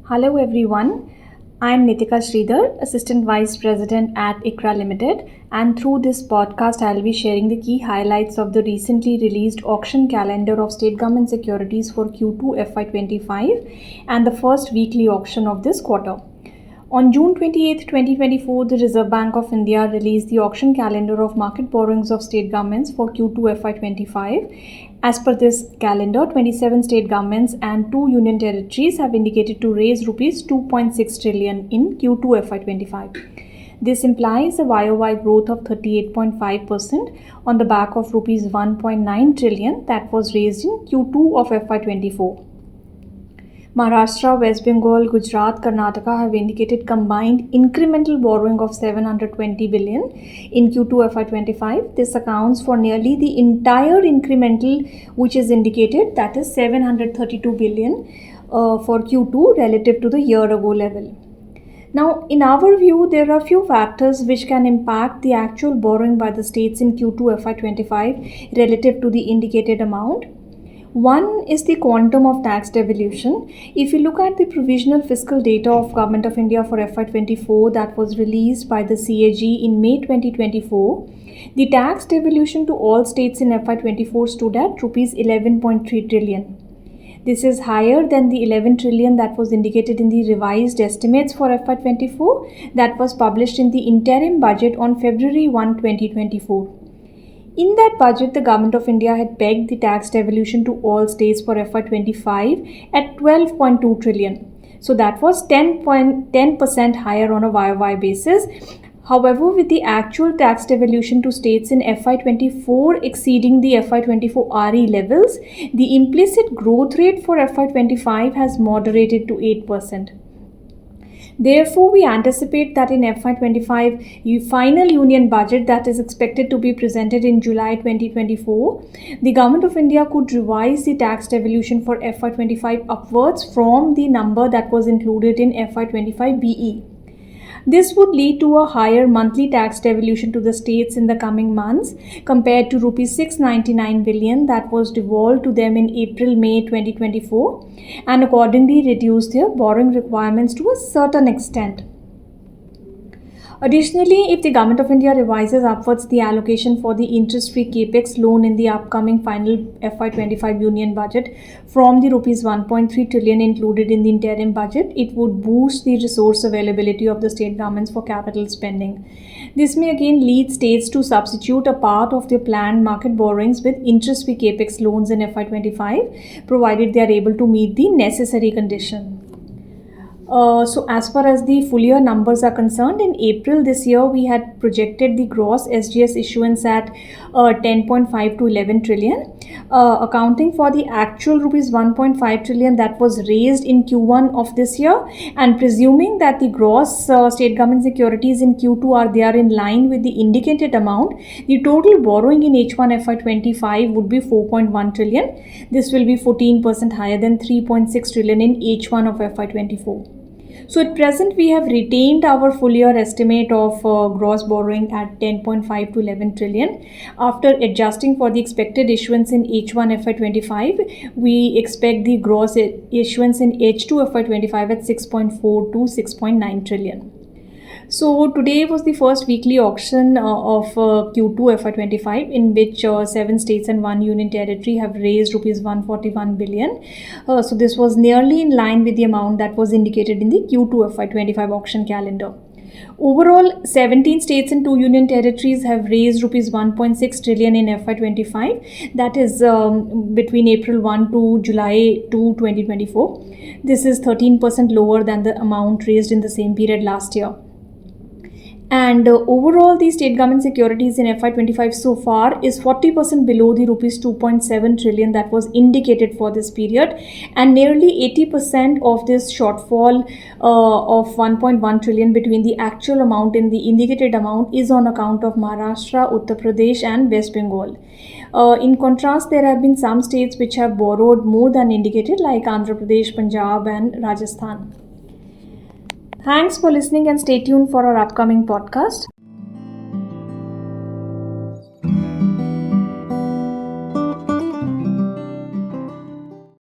Hello everyone, I am Neetika Shridhar, Assistant Vice President at ICRA Limited, and through this podcast I will be sharing the key highlights of the recently released auction calendar of state government securities for Q2 FY2025 and the first weekly auction of this quarter. On June 28, 2024, the Reserve Bank of India released the auction calendar of market borrowings of state governments for Q2 FY25. As per this calendar, 27 state governments and 2 union territories have indicated to raise Rs 2.6 trillion in Q2 FY25. This implies a YOY growth of 38.5% on the back of Rs 1.9 trillion that was raised in Q2 of FY24. Maharashtra, West Bengal, Gujarat, Karnataka have indicated combined incremental borrowing of 720 billion in Q2 FY25. This accounts for nearly the entire incremental which is indicated, that is 732 billion for Q2 relative to the year ago level. Now, in our view, there are few factors which can impact the actual borrowing by the states in Q2 FY25 relative to the indicated amount. One is the quantum of tax devolution. If you look at the provisional fiscal data of Government of India for FY24 that was released by the CAG in May 2024, the tax devolution to all states in FY24 stood at Rs 11.3 trillion. This is higher than the 11 trillion that was indicated in the revised estimates for FY24 that was published in the interim budget on February 1, 2024. In that budget, the Government of India had pegged the tax devolution to all states for FY25 at 12.2 trillion. So that was 10% higher on a YOY basis. However, with the actual tax devolution to states in FY24 exceeding the FY24 RE levels, the implicit growth rate for FY25 has moderated to 8%. Therefore, we anticipate that in FY25 final union budget that is expected to be presented in July 2024, the Government of India could revise the tax devolution for FY25 upwards from the number that was included in FY25 BE. This would lead to a higher monthly tax devolution to the states in the coming months compared to Rs 699 billion that was devolved to them in April-May 2024 and accordingly reduce their borrowing requirements to a certain extent. Additionally, if the Government of India revises upwards the allocation for the interest-free capex loan in the upcoming final FY25 union budget from the Rs 1.3 trillion included in the interim budget, it would boost the resource availability of the state governments for capital spending. This may again lead states to substitute a part of their planned market borrowings with interest-free capex loans in FY25, provided they are able to meet the necessary condition. So as far as the full year numbers are concerned, in April this year we had projected the gross SGS issuance at 10.5 to 11 trillion, accounting for the actual Rs 1.5 trillion that was raised in Q1 of this year, and presuming that the gross state government securities in Q2 are in line with the indicated amount, the total borrowing in H1 FY25 would be 4.1 trillion. This will be 14% higher than 3.6 trillion in H1 of FY24. So at present, we have retained our full year estimate of gross borrowing at 10.5 to 11 trillion. After adjusting for the expected issuance in H1 FY25, we expect the gross issuance in H2 FY25 at 6.4 to 6.9 trillion. So today was the first weekly auction of Q2 FY25 in which 7 states and 1 union territory have raised Rs 141 billion. So this was nearly in line with the amount that was indicated in the Q2 FY25 auction calendar. Overall, 17 states and 2 union territories have raised Rs 1.6 trillion in FY25. That is between April 1 to July 2, 2024. This is 13% lower than the amount raised in the same period last year. And overall, the state government securities in FY25 so far is 40% below the Rs 2.7 trillion that was indicated for this period, and nearly 80% of this shortfall of 1.1 trillion between the actual amount and the indicated amount is on account of Maharashtra, Uttar Pradesh and West Bengal. In contrast, there have been some states which have borrowed more than indicated like Andhra Pradesh, Punjab and Rajasthan. Thanks for listening and stay tuned for our upcoming podcast.